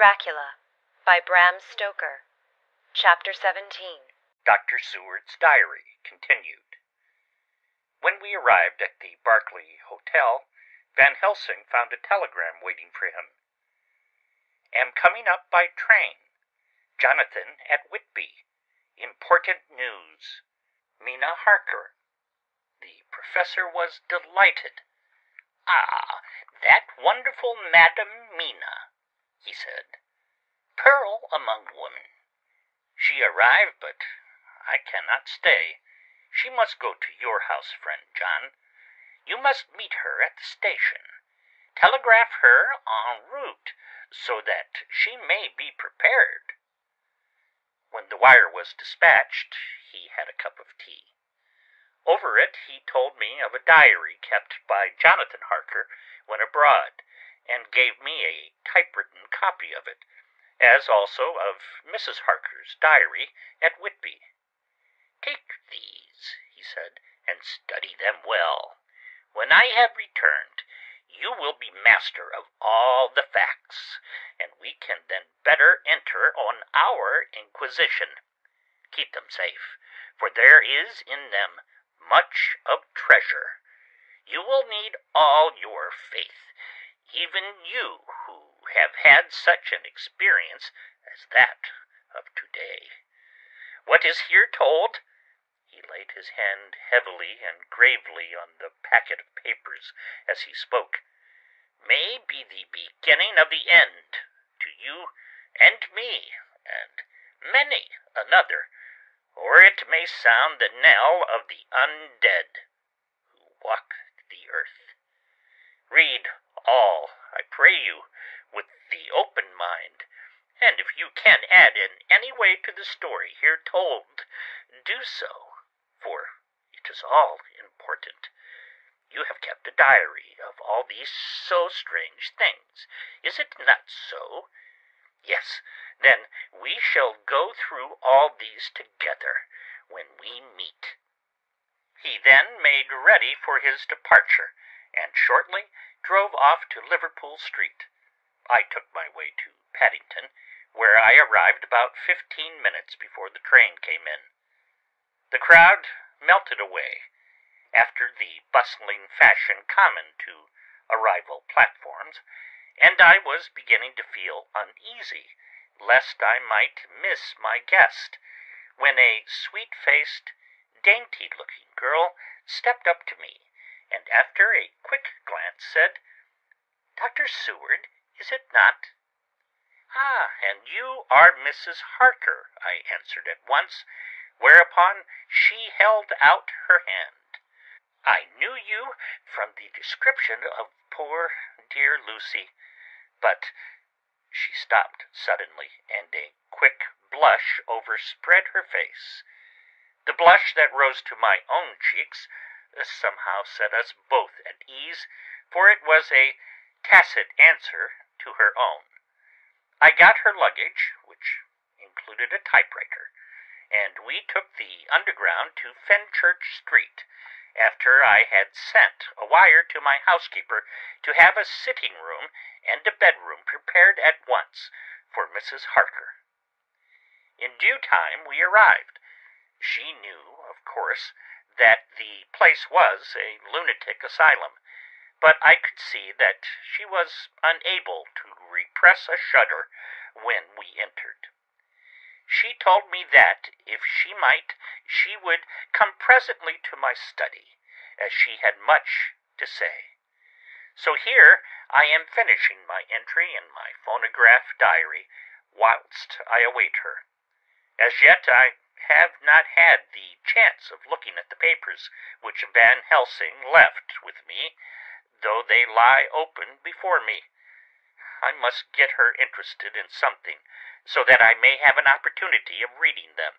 Dracula by Bram Stoker. Chapter 17. Dr. Seward's diary continued. When we arrived at the Berkeley Hotel, Van Helsing found a telegram waiting for him. Am coming up by train. Jonathan at Whitby. Important news. Mina Harker. The professor was delighted. Ah, that wonderful Madame Mina, he said. Pearl among women. She arrived, but I cannot stay. She must go to your house, friend John. You must meet her at the station. Telegraph her en route, so that she may be prepared. When the wire was dispatched, he had a cup of tea. Over it he told me of a diary kept by Jonathan Harker when abroad, and gave me a typewritten copy of it, as also of Mrs. Harker's diary at Whitby. Take these, he said, and study them well. When I have returned, you will be master of all the facts, and we can then better enter on our inquisition. Keep them safe, for there is in them much of treasure. You will need all your faith, even you who have had such an experience as that of today. What is here told? He laid his hand heavily and gravely on the packet of papers as he spoke. May be the beginning of the end to you and me and many another, or it may sound the knell of the undead who walk the earth. Read all, I pray you, with the open mind, and if you can add in any way to the story here told, do so, for it is all important. You have kept a diary of all these so strange things, is it not so? Yes, then we shall go through all these together when we meet. He then made ready for his departure, and shortly drove off to Liverpool Street. I took my way to Paddington, where I arrived about 15 minutes before the train came in. The crowd melted away, after the bustling fashion common to arrival platforms, and I was beginning to feel uneasy, lest I might miss my guest, when a sweet-faced, dainty-looking girl stepped up to me, and after a quick glance said, Dr. Seward, is it not? Ah, and you are Mrs. Harker, I answered at once, whereupon she held out her hand. I knew you from the description of poor dear Lucy, but she stopped suddenly, and a quick blush overspread her face. The blush that rose to my own cheeks somehow set us both at ease, for it was a tacit answer to her own. I got her luggage, which included a typewriter, and we took the Underground to Fenchurch Street, after I had sent a wire to my housekeeper to have a sitting room and a bedroom prepared at once for Mrs. Harker. In due time we arrived. She knew, of course, that the place was a lunatic asylum, but I could see that she was unable to repress a shudder when we entered. She told me that, if she might, she would come presently to my study, as she had much to say. So here I am finishing my entry in my phonograph diary, whilst I await her. As yet I have not had the chance of looking at the papers which Van Helsing left with me, though they lie open before me. I must get her interested in something, so that I may have an opportunity of reading them.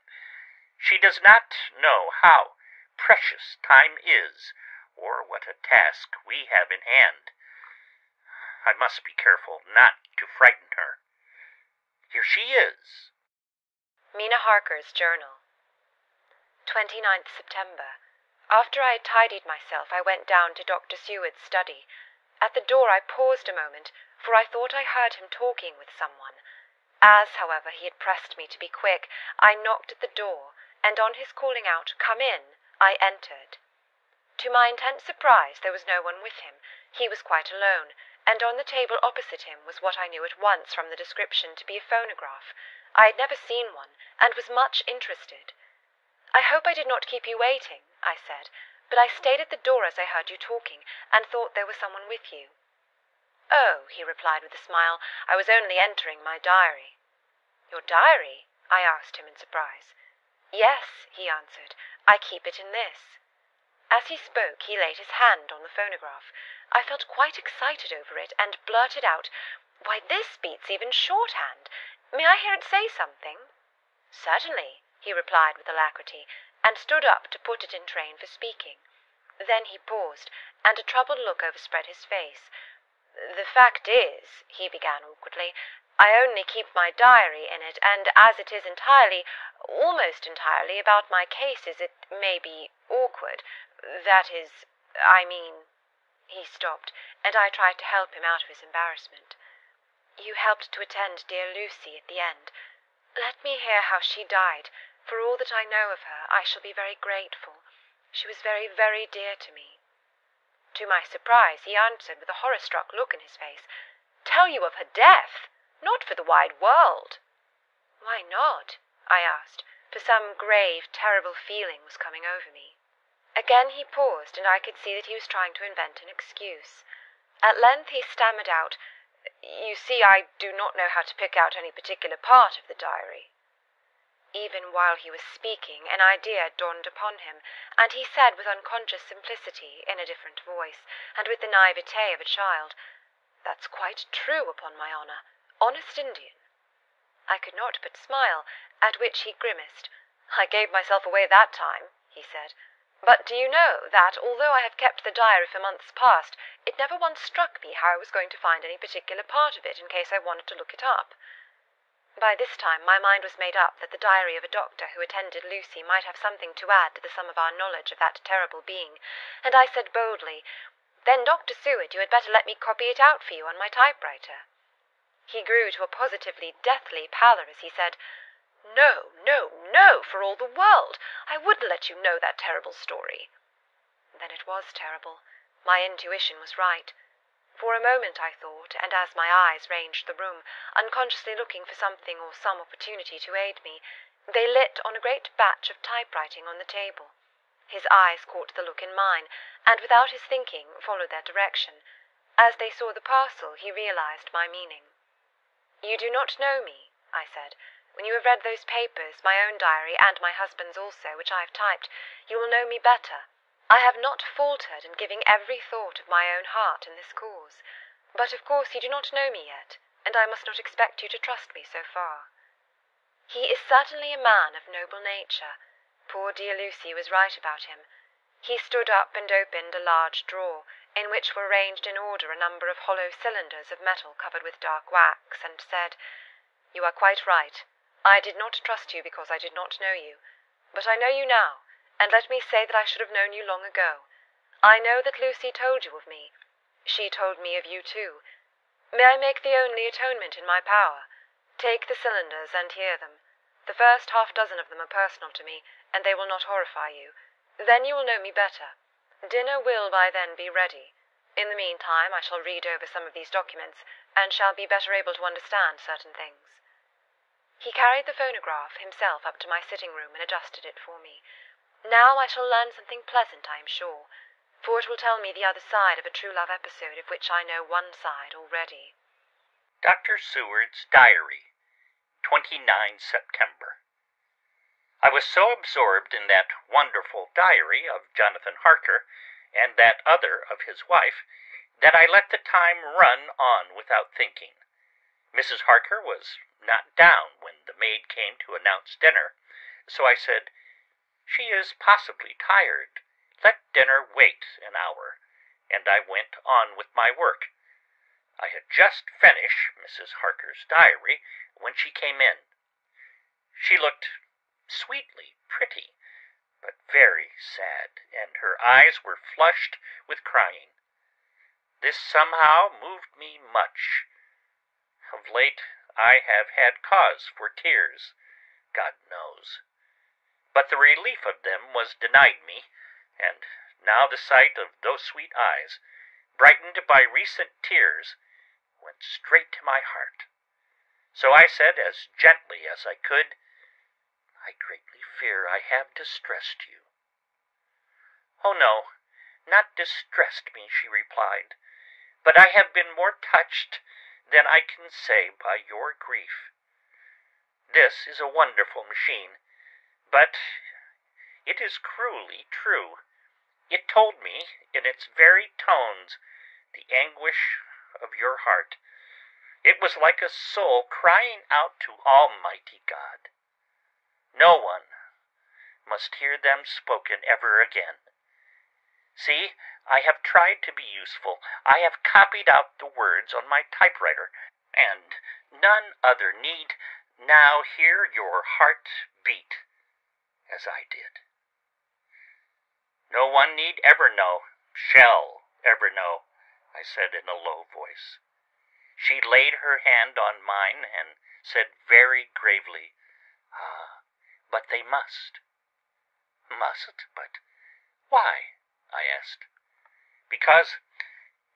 She does not know how precious time is, or what a task we have in hand. I must be careful not to frighten her. Here she is. Mina Harker's journal. 29th September. After I had tidied myself, I went down to Dr. Seward's study. At the door I paused a moment, for I thought I heard him talking with someone. As, however, he had pressed me to be quick, I knocked at the door, and on his calling out, "Come in," I entered. To my intense surprise, there was no one with him. He was quite alone, and on the table opposite him was what I knew at once from the description to be a phonograph. I had never seen one, and was much interested. "I hope I did not keep you waiting," I said, "but I stayed at the door as I heard you talking, and thought there was someone with you." "Oh," he replied with a smile, "I was only entering my diary." "Your diary?" I asked him in surprise. "Yes," he answered, "I keep it in this." As he spoke, he laid his hand on the phonograph. I felt quite excited over it, and blurted out, "Why, this beats even shorthand. May I hear it say something?" "Certainly," he replied with alacrity, and stood up to put it in train for speaking. Then he paused, and a troubled look overspread his face. "The fact is," he began awkwardly, "I only keep my diary in it, and as it is almost entirely, about my cases, it may be awkward. That is, I mean—" He stopped, and I tried to help him out of his embarrassment. "You helped to attend dear Lucy at the end. Let me hear how she died. For all that I know of her, I shall be very grateful. She was very, very dear to me." To my surprise, he answered with a horror-struck look in his face, "Tell you of her death? Not for the wide world." "Why not?" I asked, for some grave, terrible feeling was coming over me. Again he paused, and I could see that he was trying to invent an excuse. At length he stammered out, "You see, I do not know how to pick out any particular part of the diary." Even while he was speaking, an idea dawned upon him, and he said with unconscious simplicity, in a different voice, and with the naivete of a child, "That's quite true, upon my honor. Honest Indian." I could not but smile, at which he grimaced. "I gave myself away that time," he said. "But do you know that, although I have kept the diary for months past, it never once struck me how I was going to find any particular part of it in case I wanted to look it up?" By this time my mind was made up that the diary of a doctor who attended Lucy might have something to add to the sum of our knowledge of that terrible being, and I said boldly, "Then, Dr. Seward, you had better let me copy it out for you on my typewriter." He grew to a positively deathly pallor as he said, "No, no, no, for all the world. I wouldn't let you know that terrible story." Then it was terrible. My intuition was right. For a moment I thought, and as my eyes ranged the room, unconsciously looking for something or some opportunity to aid me, they lit on a great batch of typewriting on the table. His eyes caught the look in mine, and without his thinking, followed their direction. As they saw the parcel, he realized my meaning. "You do not know me," I said. "When you have read those papers, my own diary, and my husband's also, which I have typed, you will know me better. I have not faltered in giving every thought of my own heart in this cause. But of course you do not know me yet, and I must not expect you to trust me so far." He is certainly a man of noble nature. Poor dear Lucy was right about him. He stood up and opened a large drawer, in which were ranged in order a number of hollow cylinders of metal covered with dark wax, and said, "You are quite right. I did not trust you because I did not know you. But I know you now, and let me say that I should have known you long ago. I know that Lucy told you of me. She told me of you too. May I make the only atonement in my power? Take the cylinders and hear them. The first half-dozen of them are personal to me, and they will not horrify you. Then you will know me better. Dinner will by then be ready. In the meantime, I shall read over some of these documents, and shall be better able to understand certain things." He carried the phonograph himself up to my sitting-room and adjusted it for me. Now I shall learn something pleasant, I am sure, for it will tell me the other side of a true love episode of which I know one side already. Dr. Seward's Diary, 29 September. I was so absorbed in that wonderful diary of Jonathan Harker and that other of his wife that I let the time run on without thinking. Mrs. Harker was not down when the maid came to announce dinner, so I said, "She is possibly tired. Let dinner wait an hour," and I went on with my work. I had just finished Mrs. Harker's diary when she came in. She looked sweetly pretty, but very sad, and her eyes were flushed with crying. This somehow moved me much, Of late I have had cause for tears, God knows. But the relief of them was denied me, and now the sight of those sweet eyes, brightened by recent tears, went straight to my heart. So I said as gently as I could, I greatly fear I have distressed you. Oh no, not distressed me, she replied, but I have been more touched than I can say by your grief. This is a wonderful machine, but it is cruelly true. It told me, in its very tones, the anguish of your heart. It was like a soul crying out to Almighty God. No one must hear them spoken ever again. See, I have tried to be useful. I have copied out the words on my typewriter, and none other need now hear your heart beat as I did. No one need ever know, shall ever know, I said in a low voice. She laid her hand on mine and said very gravely, but they must. Must? But why? I asked. Because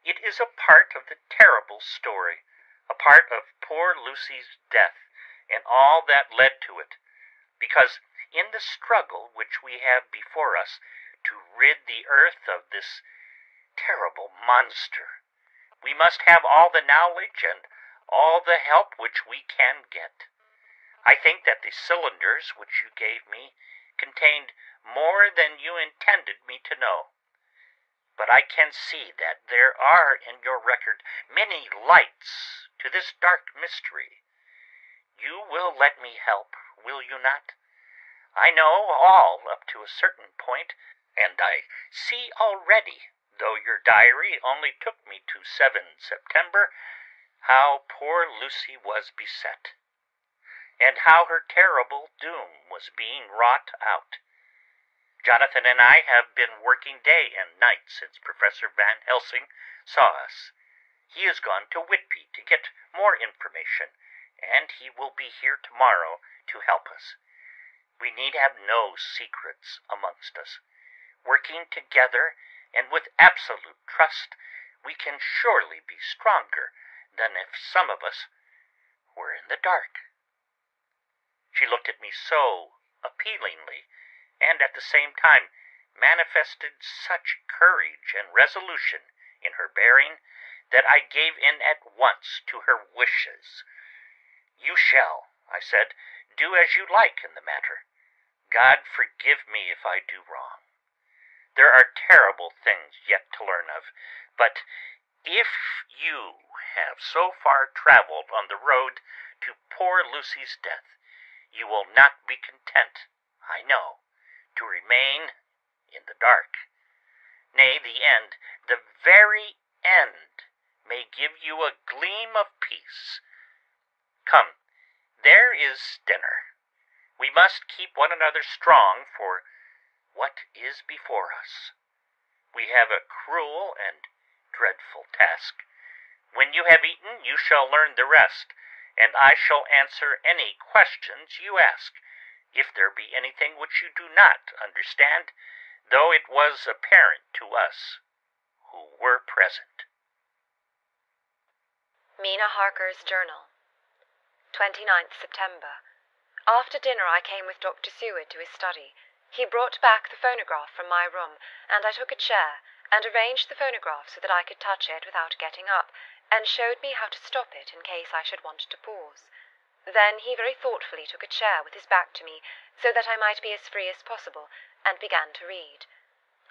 it is a part of the terrible story, a part of poor Lucy's death and all that led to it. Because in the struggle which we have before us to rid the earth of this terrible monster, we must have all the knowledge and all the help which we can get. I think that the cylinders which you gave me contained more than you intended me to know. But I can see that there are in your record many lights to this dark mystery. You will let me help, will you not? I know all up to a certain point, and I see already, though your diary only took me to 7 September, how poor Lucy was beset, and how her terrible doom was being wrought out. Jonathan and I have been working day and night since Professor Van Helsing saw us. He has gone to Whitby to get more information, and he will be here tomorrow to help us. We need have no secrets amongst us. Working together and with absolute trust, we can surely be stronger than if some of us were in the dark. She looked at me so appealingly, and at the same time manifested such courage and resolution in her bearing, that I gave in at once to her wishes. You shall, I said, do as you like in the matter. God forgive me if I do wrong. There are terrible things yet to learn of, but if you have so far traveled on the road to poor Lucy's death, you will not be content, I know, to remain in the dark. Nay, the very end, may give you a gleam of peace. Come, there is dinner. We must keep one another strong for what is before us. We have a cruel and dreadful task. When you have eaten, you shall learn the rest, and I shall answer any questions you ask, if there be anything which you do not understand, though it was apparent to us who were present. Mina Harker's Journal, 29th September. After dinner I came with Dr. Seward to his study. He brought back the phonograph from my room, and I took a chair, and arranged the phonograph so that I could touch it without getting up, and showed me how to stop it in case I should want to pause. Then he very thoughtfully took a chair with his back to me, so that I might be as free as possible, and began to read.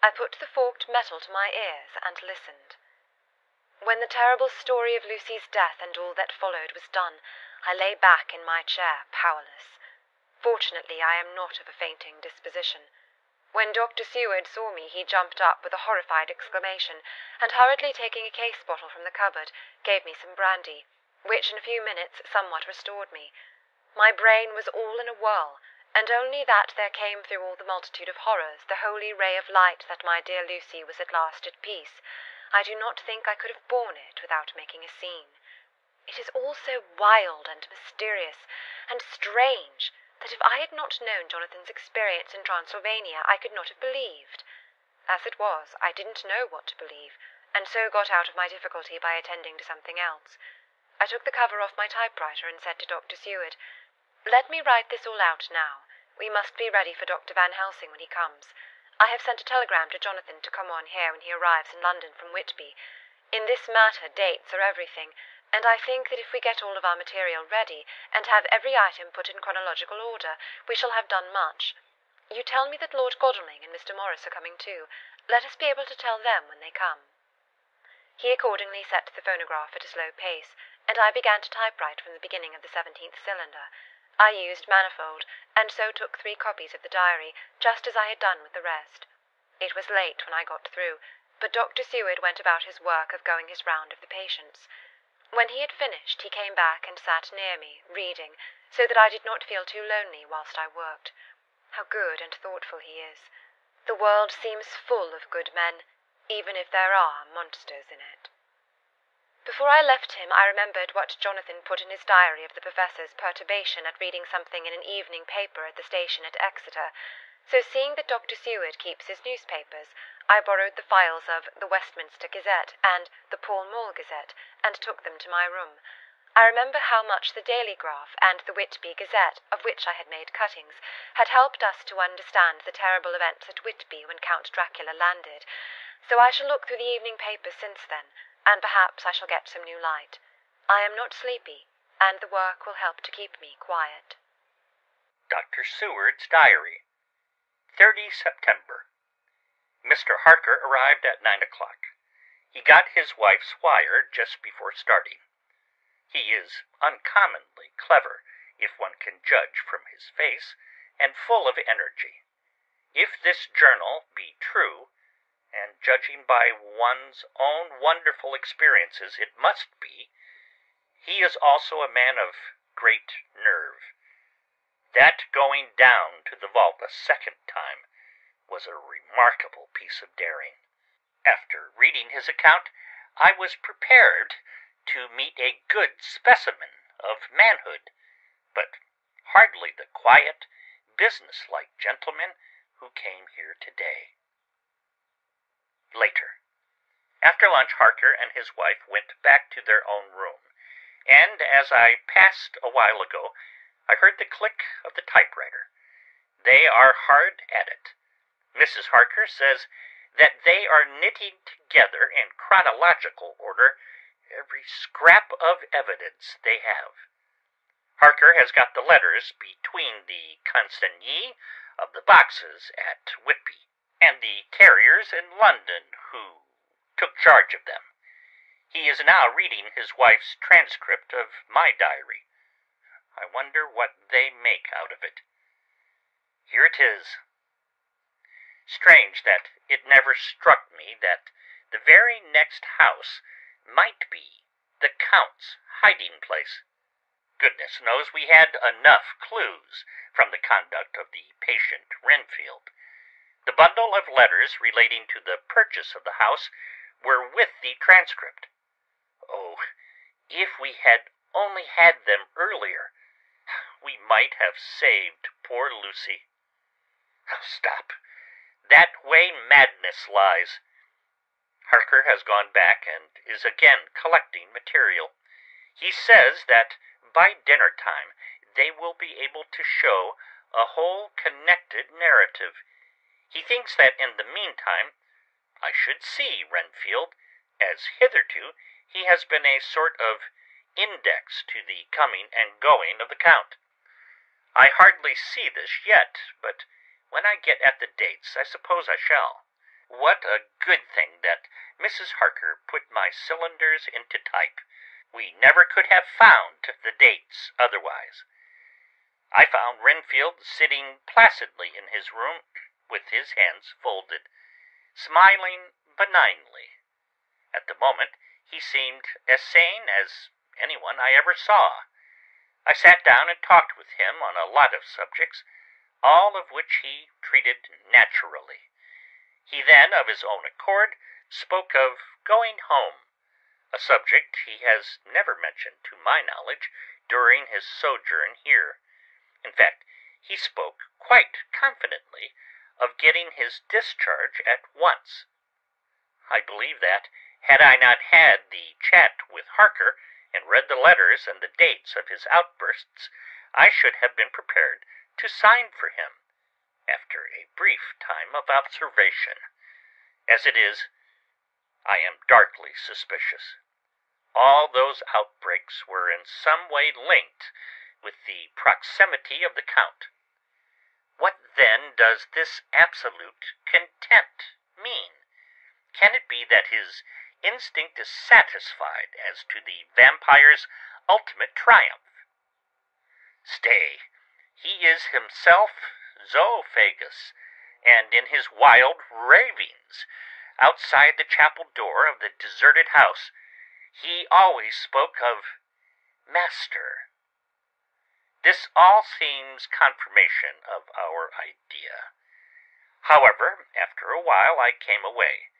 I put the forked metal to my ears and listened. When the terrible story of Lucy's death and all that followed was done, I lay back in my chair, powerless. Fortunately, I am not of a fainting disposition. When Dr. Seward saw me, he jumped up with a horrified exclamation, and hurriedly taking a case bottle from the cupboard, gave me some brandy, which in a few minutes somewhat restored me. My brain was all in a whirl, and only that there came through all the multitude of horrors the holy ray of light that my dear Lucy was at last at peace. I do not think I could have borne it without making a scene. It is all so wild and mysterious and strange that if I had not known Jonathan's experience in Transylvania, I could not have believed. As it was, I didn't know what to believe, and so got out of my difficulty by attending to something else. I took the cover off my typewriter and said to Dr. Seward, "Let me write this all out now. We must be ready for Dr. Van Helsing when he comes. I have sent a telegram to Jonathan to come on here when he arrives in London from Whitby. In this matter, dates are everything, and I think that if we get all of our material ready, and have every item put in chronological order, we shall have done much. You tell me that Lord Godalming and Mr. Morris are coming too. Let us be able to tell them when they come." He accordingly set the phonograph at a slow pace, and I began to typewrite from the beginning of the 17th cylinder. I used manifold, and so took 3 copies of the diary, just as I had done with the rest. It was late when I got through, but Dr. Seward went about his work of going his round of the patients. When he had finished, he came back and sat near me, reading, so that I did not feel too lonely whilst I worked. How good and thoughtful he is. The world seems full of good men, even if there are monsters in it. Before I left him, I remembered what Jonathan put in his diary of the professor's perturbation at reading something in an evening paper at the station at Exeter, so seeing that Dr. Seward keeps his newspapers, I borrowed the files of the Westminster Gazette and the Pall Mall Gazette, and took them to my room. I remember how much the Daily Graph and the Whitby Gazette, of which I had made cuttings, had helped us to understand the terrible events at Whitby when Count Dracula landed, so I shall look through the evening papers since then, and perhaps I shall get some new light. I am not sleepy, and the work will help to keep me quiet. Dr. Seward's Diary, 30 September. Mr. Harker arrived at 9 o'clock. He got his wife's wire just before starting. He is uncommonly clever, if one can judge from his face, and full of energy. If this journal be true, and judging by one's own wonderful experiences it must be, he is also a man of great nerve. That going down to the vault a second time was a remarkable piece of daring. After reading his account, I was prepared to meet a good specimen of manhood, but hardly the quiet, businesslike gentleman who came here today. Later. After lunch, Harker and his wife went back to their own room, and as I passed a while ago, I heard the click of the typewriter. They are hard at it. Mrs. Harker says that they are knitting together in chronological order every scrap of evidence they have. Harker has got the letters between the consignee of the boxes at Whitby and the terriers in London who took charge of them. He is now reading his wife's transcript of my diary. I wonder what they make out of it. Here it is. Strange that it never struck me that the very next house might be the Count's hiding place. Goodness knows we had enough clues from the conduct of the patient Renfield. The bundle of letters relating to the purchase of the house were with the transcript. Oh, if we had only had them earlier, we might have saved poor Lucy. Oh, stop. That way madness lies. Harker has gone back and is again collecting material. He says that by dinner time they will be able to show a whole connected narrative. He thinks that in the meantime I should see Renfield, as hitherto he has been a sort of index to the coming and going of the Count. I hardly see this yet, but when I get at the dates, I suppose I shall. What a good thing that Mrs. Harker put my cylinders into type. We never could have found the dates otherwise. I found Renfield sitting placidly in his room, with his hands folded, smiling benignly. At the moment, he seemed as sane as anyone I ever saw. I sat down and talked with him on a lot of subjects, all of which he treated naturally. He then, of his own accord, spoke of going home. a subject he has never mentioned to my knowledge during his sojourn here. In fact, he spoke quite confidently of getting his discharge at once. I believe that, had I not had the chat with Harker and read the letters and the dates of his outbursts, I should have been prepared to sign for him after a brief time of observation. As it is, I am darkly suspicious. All those outbreaks were in some way linked with the proximity of the Count. What then does this absolute contempt mean? Can it be that his instinct is satisfied as to the vampire's ultimate triumph? Stay, he is himself Zoophagus, and in his wild ravings outside the chapel door of the deserted house, he always spoke of Master. This all seems confirmation of our idea. However, after a while I came away.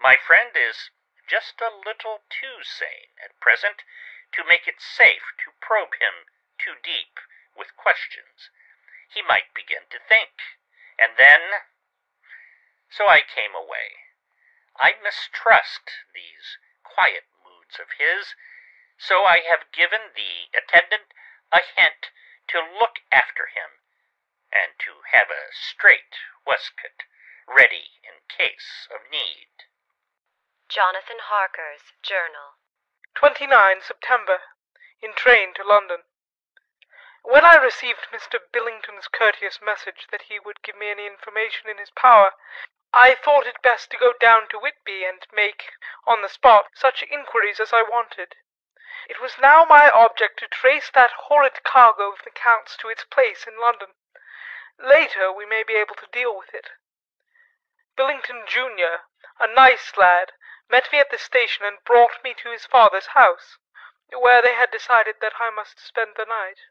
My friend is just a little too sane at present to make it safe to probe him too deep with questions. He might begin to think, and then... So I came away. I mistrust these quiet moods of his, so I have given the attendant a hint to look after him, and to have a strait waistcoat ready in case of need. Jonathan Harker's Journal. 29 September. In train to London. When I received Mr. Billington's courteous message that he would give me any information in his power, I thought it best to go down to Whitby and make, on the spot, such inquiries as I wanted. It was now my object to trace that horrid cargo of the Count's to its place in London. Later we may be able to deal with it. Billington Jr., a nice lad, met me at the station and brought me to his father's house, where they had decided that I must spend the night.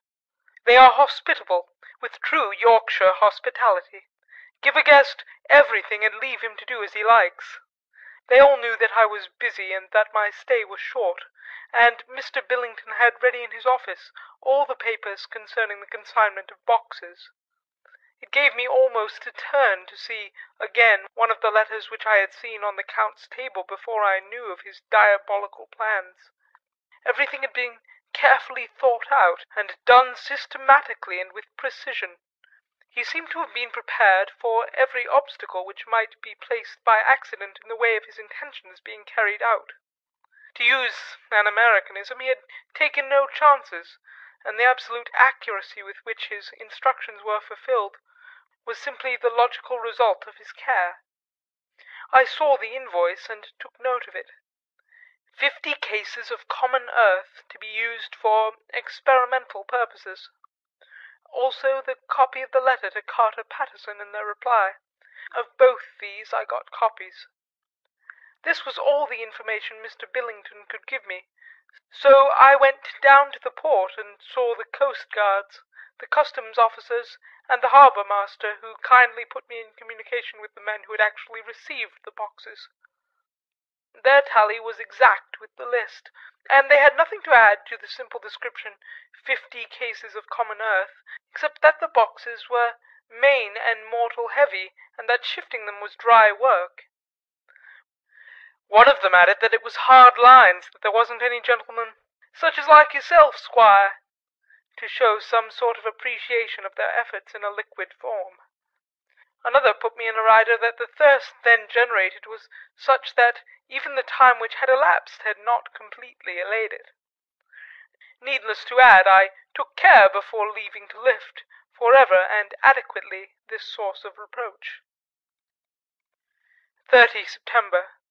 They are hospitable, with true Yorkshire hospitality. Give a guest everything and leave him to do as he likes. They all knew that I was busy and that my stay was short, and Mr. Billington had ready in his office all the papers concerning the consignment of boxes. It gave me almost a turn to see again one of the letters which I had seen on the Count's table before I knew of his diabolical plans. Everything had been carefully thought out, and done systematically and with precision. He seemed to have been prepared for every obstacle which might be placed by accident in the way of his intentions being carried out. To use an Americanism, he had taken no chances, and the absolute accuracy with which his instructions were fulfilled was simply the logical result of his care. I saw the invoice and took note of it. 50 cases of common earth to be used for experimental purposes. Also the copy of the letter to Carter Patterson and their reply. Of both these I got copies. This was all the information Mr. Billington could give me, so I went down to the port and saw the coast guards, the customs officers, and the harbour master, who kindly put me in communication with the men who had actually received the boxes. Their tally was exact with the list, and they had nothing to add to the simple description, 50 cases of common earth, except that the boxes were main and mortal heavy, and that shifting them was dry work. One of them added that it was hard lines, that there wasn't any gentleman, such as like yourself, squire, to show some sort of appreciation of their efforts in a liquid form. Another put me in a rider that the thirst then generated was such that even the time which had elapsed had not completely allayed it. Needless to add, I took care before leaving to lift, forever and adequately, this source of reproach. 30 September.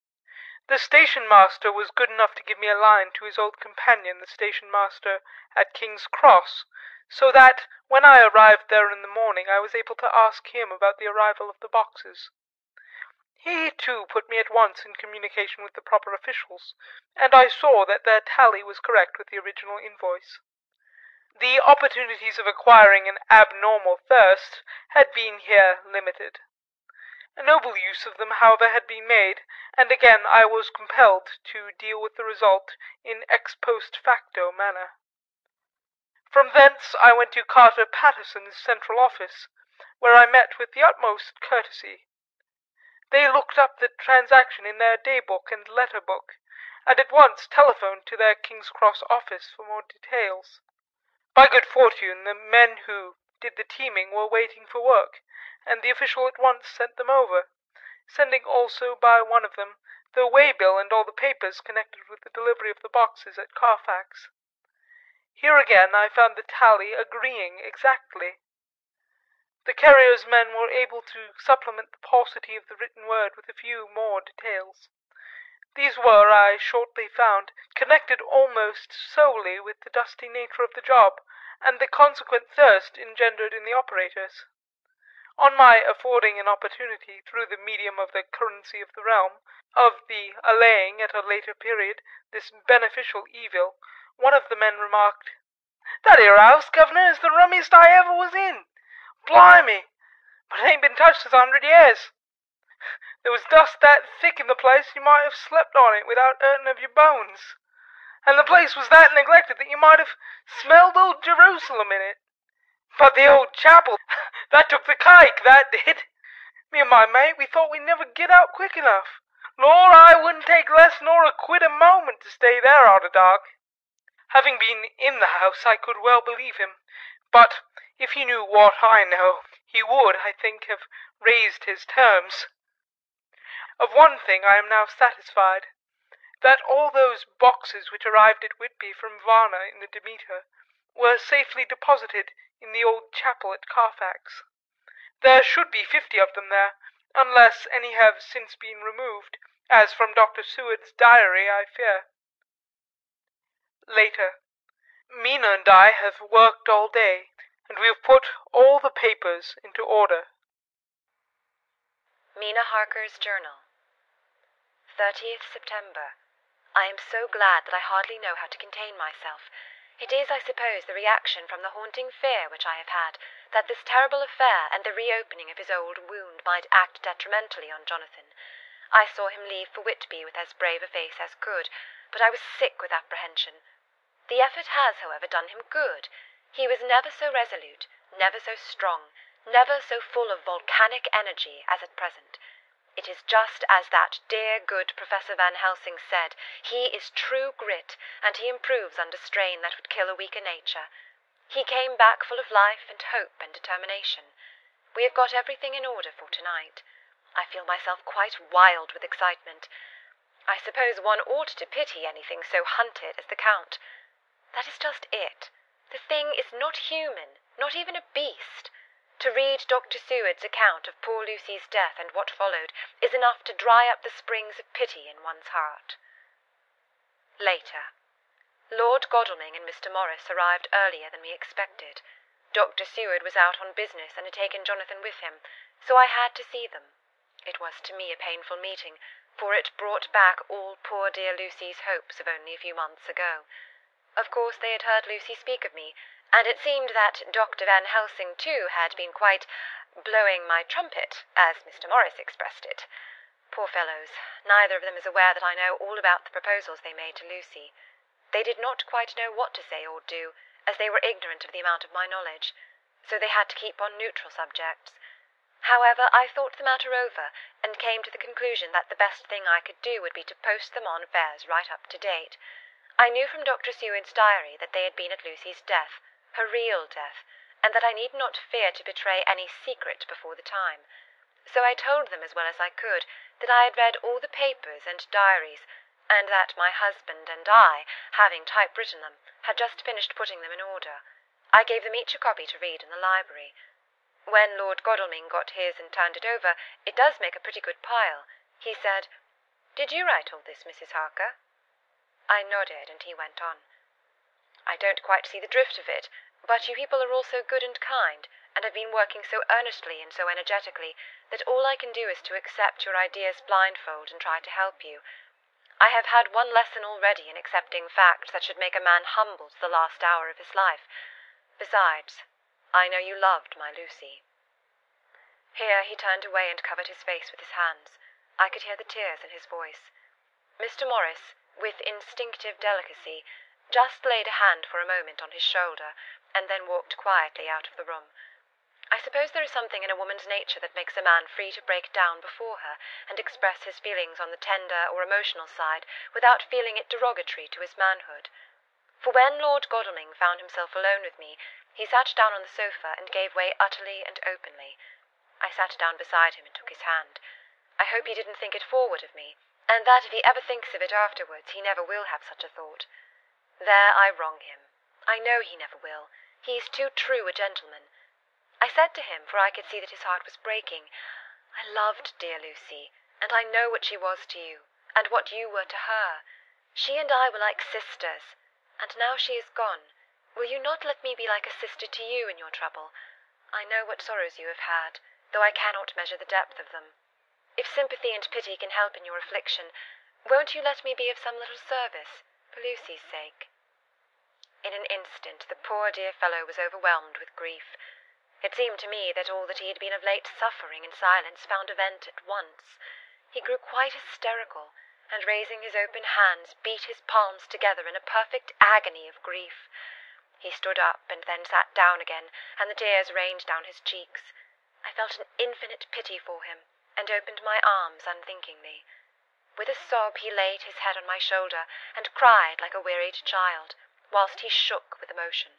The station-master was good enough to give me a line to his old companion, the station-master at King's Cross, so that, when I arrived there in the morning, I was able to ask him about the arrival of the boxes. He, too, put me at once in communication with the proper officials, and I saw that their tally was correct with the original invoice. The opportunities of acquiring an abnormal thirst had been here limited. A noble use of them, however, had been made, and again I was compelled to deal with the result in ex post facto manner. From thence I went to Carter Patterson's central office, where I met with the utmost courtesy. They looked up the transaction in their day-book and letter-book, and at once telephoned to their King's Cross office for more details. By good fortune, the men who did the teaming were waiting for work, and the official at once sent them over, sending also by one of them the way-bill and all the papers connected with the delivery of the boxes at Carfax. Here again I found the tally agreeing exactly. The carrier's men were able to supplement the paucity of the written word with a few more details. These were, I shortly found, connected almost solely with the dusty nature of the job, and the consequent thirst engendered in the operators. On my affording an opportunity, through the medium of the currency of the realm, of the allaying at a later period this beneficial evil, one of the men remarked, "That 'ere house, governor, is the rummiest I ever was in. Blimey! But it ain't been touched this 100 years. There was dust that thick in the place you might have slept on it without hurting of your bones. And the place was that neglected that you might have smelled old Jerusalem in it. But the old chapel, that took the cake, that did. Me and my mate, we thought we'd never get out quick enough. Lord, I wouldn't take less nor a quid a moment to stay there arter dark." Having been in the house, I could well believe him, but if he knew what I know, he would, I think, have raised his terms. Of one thing I am now satisfied, that all those boxes which arrived at Whitby from Varna in the Demeter were safely deposited in the old chapel at Carfax. There should be 50 of them there, unless any have since been removed, as from Dr. Seward's diary I fear. Later. Mina and I have worked all day, and we have put all the papers into order. Mina Harker's Journal. 30th September. I am so glad that I hardly know how to contain myself. It is, I suppose, the reaction from the haunting fear which I have had, that this terrible affair and the reopening of his old wound might act detrimentally on Jonathan. I saw him leave for Whitby with as brave a face as could, but I was sick with apprehension. The effort has, however, done him good. He was never so resolute, never so strong, never so full of volcanic energy as at present. It is just as that dear, good Professor Van Helsing said, he is true grit, and he improves under strain that would kill a weaker nature. He came back full of life and hope and determination. We have got everything in order for tonight. I feel myself quite wild with excitement. I suppose one ought to pity anything so hunted as the Count. That is just it. The thing is not human, not even a beast. To read Dr. Seward's account of poor Lucy's death and what followed is enough to dry up the springs of pity in one's heart. Later. Lord Godalming and Mr. Morris arrived earlier than we expected. Dr. Seward was out on business and had taken Jonathan with him, so I had to see them. It was to me a painful meeting, for it brought back all poor dear Lucy's hopes of only a few months ago. Of course they had heard Lucy speak of me, and it seemed that Dr. Van Helsing, too, had been quite blowing my trumpet, as Mr. Morris expressed it. Poor fellows, neither of them is aware that I know all about the proposals they made to Lucy. They did not quite know what to say or do, as they were ignorant of the amount of my knowledge, so they had to keep on neutral subjects. However, I thought the matter over, and came to the conclusion that the best thing I could do would be to post them on affairs right up to date. I knew from Dr. Seward's diary that they had been at Lucy's death, her real death, and that I need not fear to betray any secret before the time. So I told them as well as I could that I had read all the papers and diaries, and that my husband and I, having typewritten them, had just finished putting them in order. I gave them each a copy to read in the library. When Lord Godalming got his and turned it over, it does make a pretty good pile. He said, "Did you write all this, Mrs. Harker?" I nodded, and he went on. "I don't quite see the drift of it, but you people are all so good and kind, and have been working so earnestly and so energetically, that all I can do is to accept your ideas blindfold and try to help you. I have had one lesson already in accepting facts that should make a man humble to the last hour of his life. Besides, I know you loved my Lucy." Here he turned away and covered his face with his hands. I could hear the tears in his voice. Mr. Morris, with instinctive delicacy, just laid a hand for a moment on his shoulder, and then walked quietly out of the room. I suppose there is something in a woman's nature that makes a man free to break down before her and express his feelings on the tender or emotional side without feeling it derogatory to his manhood. For when Lord Godalming found himself alone with me, he sat down on the sofa and gave way utterly and openly. I sat down beside him and took his hand. I hope he didn't think it forward of me, and that if he ever thinks of it afterwards, he never will have such a thought. There I wrong him. I know he never will. He is too true a gentleman. I said to him, for I could see that his heart was breaking, I loved dear Lucy, and I know what she was to you, and what you were to her. She and I were like sisters, and now she is gone. Will you not let me be like a sister to you in your trouble? I know what sorrows you have had, though I cannot measure the depth of them. If sympathy and pity can help in your affliction, won't you let me be of some little service, for Lucy's sake? In an instant the poor dear fellow was overwhelmed with grief. It seemed to me that all that he had been of late suffering in silence found a vent at once. He grew quite hysterical, and raising his open hands, beat his palms together in a perfect agony of grief. He stood up and then sat down again, and the tears rained down his cheeks. I felt an infinite pity for him, and opened my arms unthinkingly. With a sob he laid his head on my shoulder, and cried like a wearied child, whilst he shook with emotion.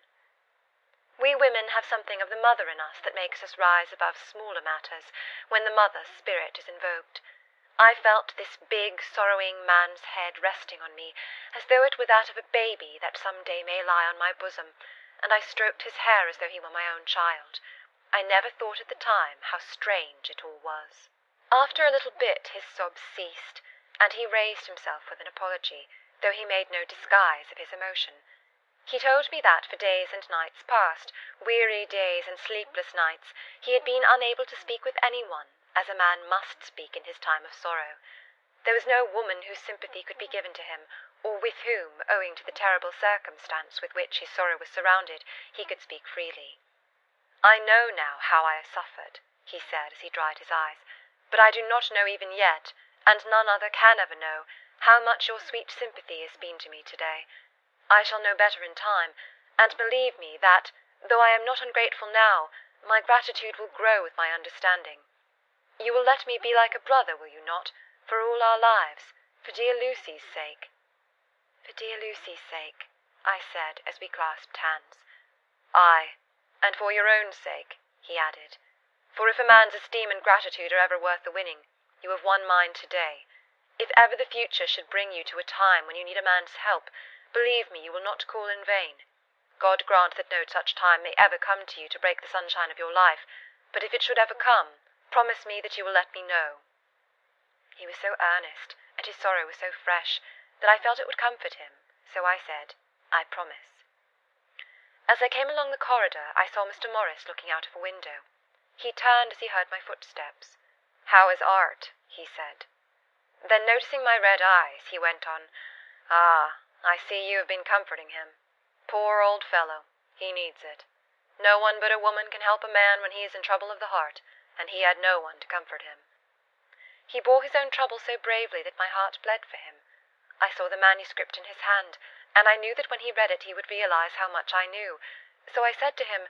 We women have something of the mother in us that makes us rise above smaller matters, when the mother spirit is invoked. I felt this big, sorrowing man's head resting on me, as though it were that of a baby that some day may lie on my bosom, and I stroked his hair as though he were my own child. I never thought at the time how strange it all was. After a little bit his sobs ceased, and he raised himself with an apology, though he made no disguise of his emotion. He told me that for days and nights past, weary days and sleepless nights, he had been unable to speak with anyone, as a man must speak in his time of sorrow. There was no woman whose sympathy could be given to him, or with whom, owing to the terrible circumstance with which his sorrow was surrounded, he could speak freely. I know now how I have suffered, he said as he dried his eyes, but I do not know even yet, and none other can ever know, how much your sweet sympathy has been to me today. I shall know better in time, and believe me that, though I am not ungrateful now, my gratitude will grow with my understanding. You will let me be like a brother, will you not, for all our lives, for dear Lucy's sake? For dear Lucy's sake, I said as we clasped hands. Aye, and for your own sake, he added, for if a man's esteem and gratitude are ever worth the winning, you have won mine today. If ever the future should bring you to a time when you need a man's help, believe me, you will not call in vain. God grant that no such time may ever come to you to break the sunshine of your life, but if it should ever come, promise me that you will let me know. He was so earnest, and his sorrow was so fresh, that I felt it would comfort him, so I said, I promise. As I came along the corridor, I saw Mr. Morris looking out of a window. He turned as he heard my footsteps. How is Art? He said. Then noticing my red eyes, he went on, Ah, I see you have been comforting him. Poor old fellow, he needs it. No one but a woman can help a man when he is in trouble of the heart, and he had no one to comfort him. He bore his own trouble so bravely that my heart bled for him. I saw the manuscript in his hand, and I knew that when he read it he would realize how much I knew. So I said to him,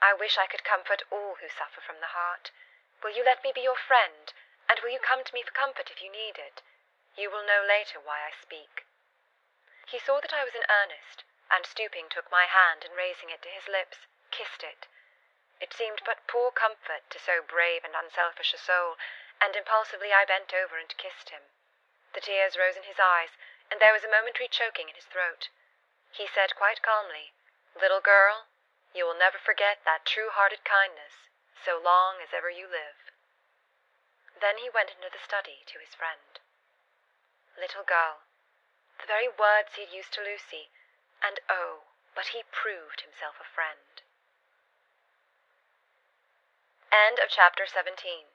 I wish I could comfort all who suffer from the heart. Will you let me be your friend, and will you come to me for comfort if you need it? You will know later why I speak. He saw that I was in earnest, and stooping took my hand and raising it to his lips, kissed it. It seemed but poor comfort to so brave and unselfish a soul, and impulsively I bent over and kissed him. The tears rose in his eyes, and there was a momentary choking in his throat. He said quite calmly, Little girl, you will never forget that true-hearted kindness, so long as ever you live. Then he went into the study to his friend. Little girl, the very words he had used to Lucy, and oh, but he proved himself a friend. End of chapter 17.